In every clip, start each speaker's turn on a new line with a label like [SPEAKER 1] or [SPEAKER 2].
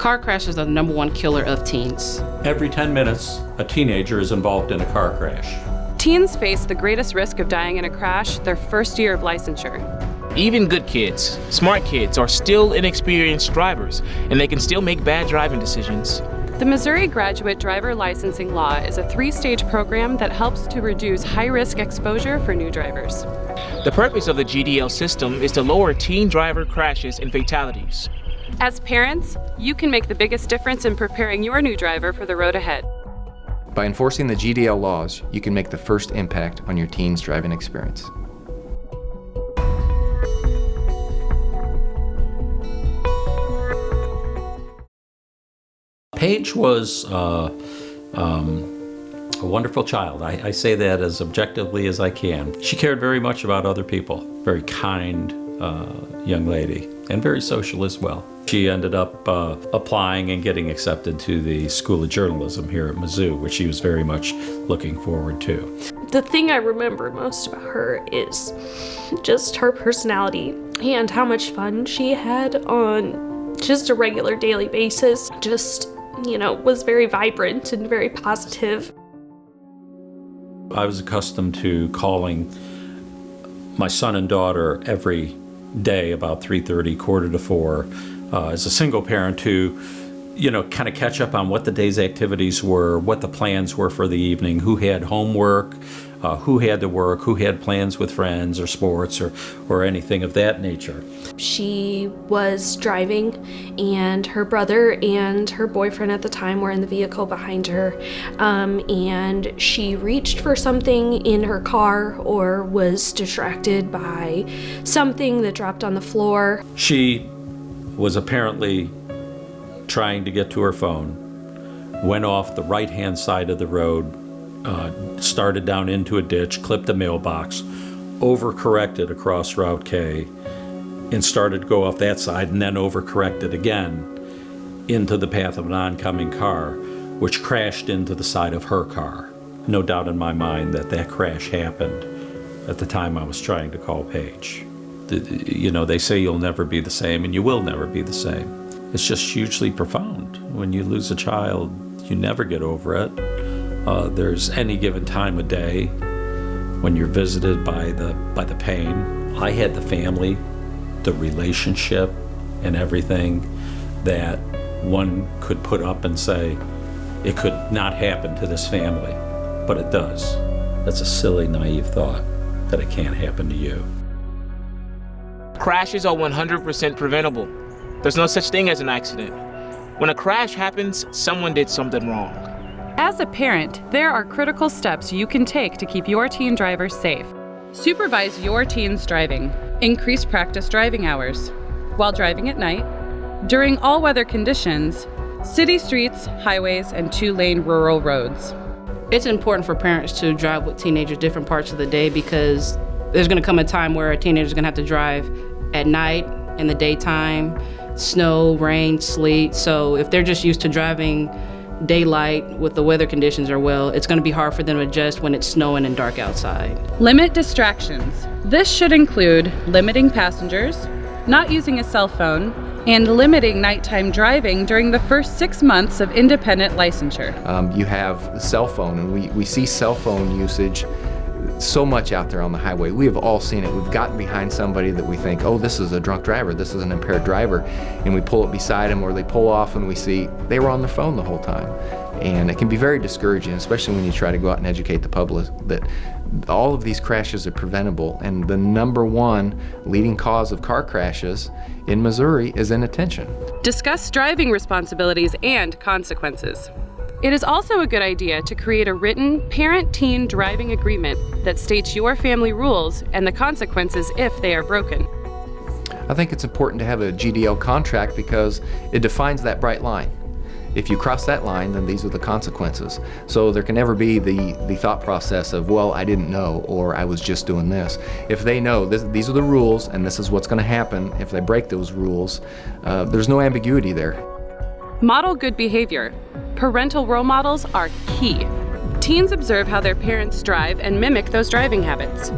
[SPEAKER 1] Car crashes are the #1 killer of teens.
[SPEAKER 2] Every 10 minutes, a teenager is involved in a car crash.
[SPEAKER 3] Teens face the greatest risk of dying in a crash their first year of licensure.
[SPEAKER 4] Even good kids, smart kids, are still inexperienced drivers, and they can still make bad driving decisions.
[SPEAKER 3] The Missouri Graduate Driver Licensing Law is a 3-stage program that helps to reduce high-risk exposure for new drivers.
[SPEAKER 4] The purpose of the GDL system is to lower teen driver crashes and fatalities.
[SPEAKER 3] As parents, you can make the biggest difference in preparing your new driver for the road ahead.
[SPEAKER 5] By enforcing the GDL laws, you can make the first impact on your teen's driving experience.
[SPEAKER 2] Paige was a wonderful child. I say that as objectively as I can. She cared very much about other people. Very kind young lady, and very social as well. She ended up applying and getting accepted to the School of Journalism here at Mizzou, which she was very much looking forward to.
[SPEAKER 6] The thing I remember most about her is just her personality and how much fun she had on just a regular daily basis. Just, was very vibrant and very positive.
[SPEAKER 2] I was accustomed to calling my son and daughter every day about 3:30, 3:45, as a single parent to, kind of catch up on what the day's activities were, what the plans were for the evening, who had homework, who had to work, who had plans with friends or sports or anything of that nature.
[SPEAKER 6] She was driving, and her brother and her boyfriend at the time were in the vehicle behind her, and she reached for something in her car or was distracted by something that dropped on the floor.
[SPEAKER 2] She was apparently trying to get to her phone, went off the right-hand side of the road, started down into a ditch, clipped a mailbox, overcorrected across Route K, and started to go off that side, and then overcorrected again into the path of an oncoming car, which crashed into the side of her car. No doubt in my mind that crash happened at the time I was trying to call Paige. They say you'll never be the same, and you will never be the same. It's just hugely profound. When you lose a child, you never get over it. There's any given time of day when you're visited by the pain. I had the family, the relationship, and everything that one could put up and say, it could not happen to this family, but it does. That's a silly, naive thought that it can't happen to you.
[SPEAKER 4] Crashes are 100% preventable. There's no such thing as an accident. When a crash happens, someone did something wrong.
[SPEAKER 3] As a parent, there are critical steps you can take to keep your teen drivers safe. Supervise your teen's driving. Increase practice driving hours. While driving at night, during all weather conditions, city streets, highways, and 2-lane rural roads.
[SPEAKER 1] It's important for parents to drive with teenagers different parts of the day, because there's going to come a time where a teenager is going to have to drive at night, in the daytime, snow, rain, sleet. So if they're just used to driving daylight with the weather conditions it's going to be hard for them to adjust when it's snowing and dark outside.
[SPEAKER 3] Limit distractions. This should include limiting passengers, not using a cell phone, and limiting nighttime driving during the first 6 months of independent licensure.
[SPEAKER 5] You have the cell phone, and we see cell phone usage so much out there on the highway. We have all seen it. We've gotten behind somebody that we think, oh, this is a drunk driver, this is an impaired driver, and we pull up beside them, or they pull off and we see they were on their phone the whole time. And it can be very discouraging, especially when you try to go out and educate the public that all of these crashes are preventable, and the #1 leading cause of car crashes in Missouri is inattention.
[SPEAKER 3] Discuss driving responsibilities and consequences. It is also a good idea to create a written parent-teen driving agreement that states your family rules and the consequences if they are broken.
[SPEAKER 5] I think it's important to have a GDL contract because it defines that bright line. If you cross that line, then these are the consequences. So there can never be the thought process of, well, I didn't know, or I was just doing this. If they know these are the rules and this is what's going to happen if they break those rules, there's no ambiguity there.
[SPEAKER 3] Model good behavior. Parental role models are key. Teens observe how their parents drive and mimic those driving habits.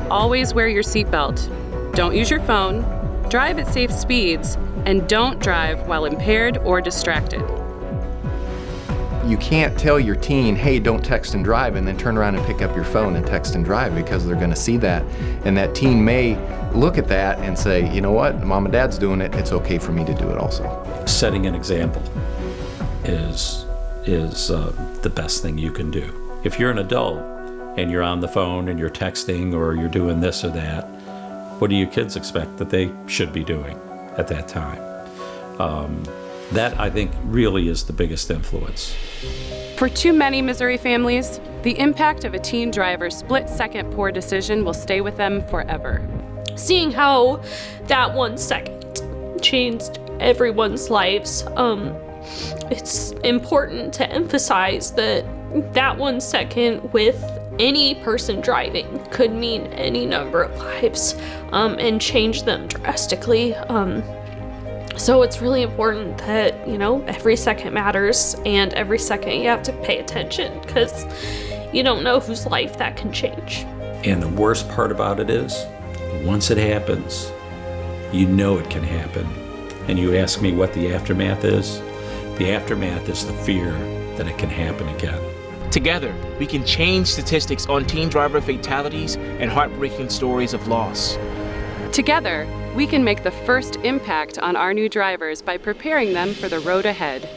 [SPEAKER 3] Always wear your seatbelt. Don't use your phone. drive at safe speeds, and don't drive while impaired or distracted.
[SPEAKER 5] You can't tell your teen, hey, don't text and drive, and then turn around and pick up your phone and text and drive, because they're gonna see that. And that teen may look at that and say, you know what, mom and dad's doing it, it's okay for me to do it also.
[SPEAKER 2] Setting an example is the best thing you can do. If you're an adult and you're on the phone and you're texting or you're doing this or that, what do your kids expect that they should be doing at that time? That, I think, really is the biggest influence.
[SPEAKER 3] For too many Missouri families, the impact of a teen driver's split-second poor decision will stay with them forever.
[SPEAKER 6] Seeing how that 1 second changed everyone's lives, it's important to emphasize that 1 second with any person driving could mean any number of lives, and change them drastically. So it's really important that, you know, every second matters, and every second you have to pay attention, because you don't know whose life that can change.
[SPEAKER 2] And the worst part about it is, once it happens, you know it can happen. And you ask me what the aftermath is? The aftermath is the fear that it can happen again.
[SPEAKER 4] Together, we can change statistics on teen driver fatalities and heartbreaking stories of loss.
[SPEAKER 3] Together, we can make the first impact on our new drivers by preparing them for the road ahead.